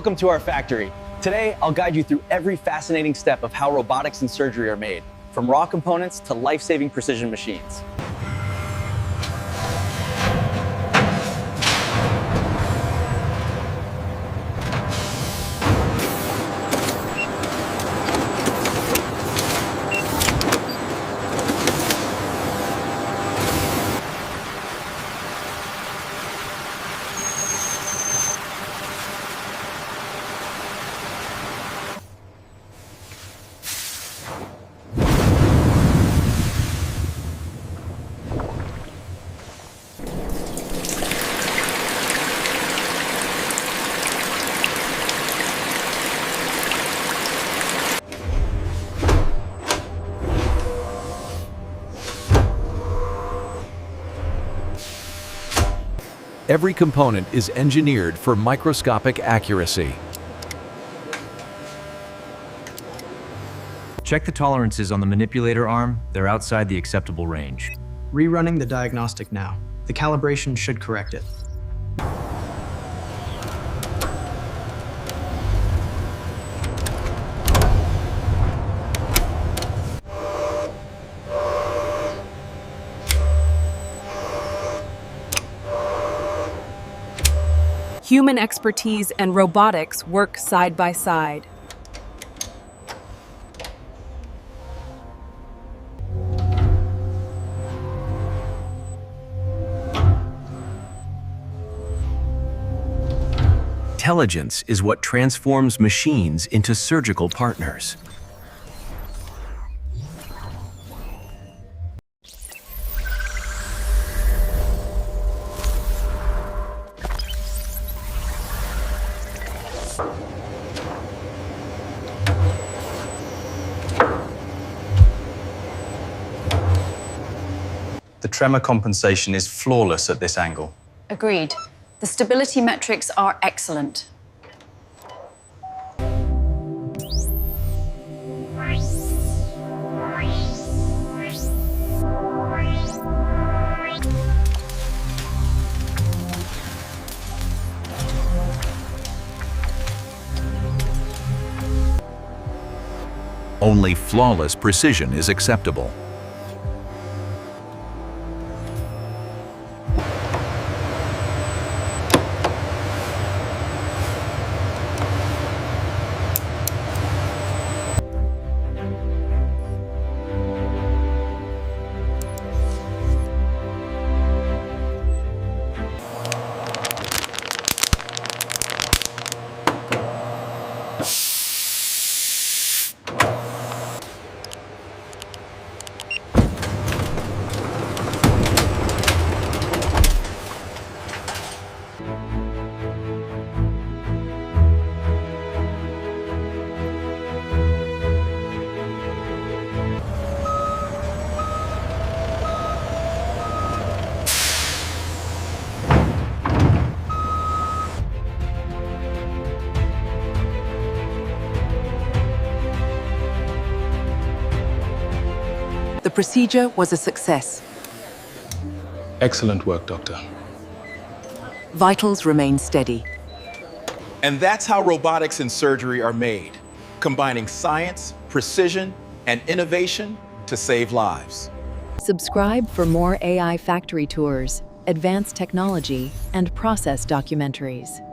Welcome to our factory. Today, I'll guide you through every fascinating step of how robotics and surgery are made, from raw components to life-saving precision machines. Every component is engineered for microscopic accuracy. Check the tolerances on the manipulator arm. They're outside the acceptable range. Rerunning the diagnostic now. The calibration should correct it. Human expertise and robotics work side by side. Intelligence is what transforms machines into surgical partners. The tremor compensation is flawless at this angle. Agreed. The stability metrics are excellent. Only flawless precision is acceptable. The procedure was a success. Excellent work, Doctor. Vitals remain steady. And that's how robotics and surgery are made, combining science, precision, and innovation to save lives. Subscribe for more AI factory tours, advanced technology, and process documentaries.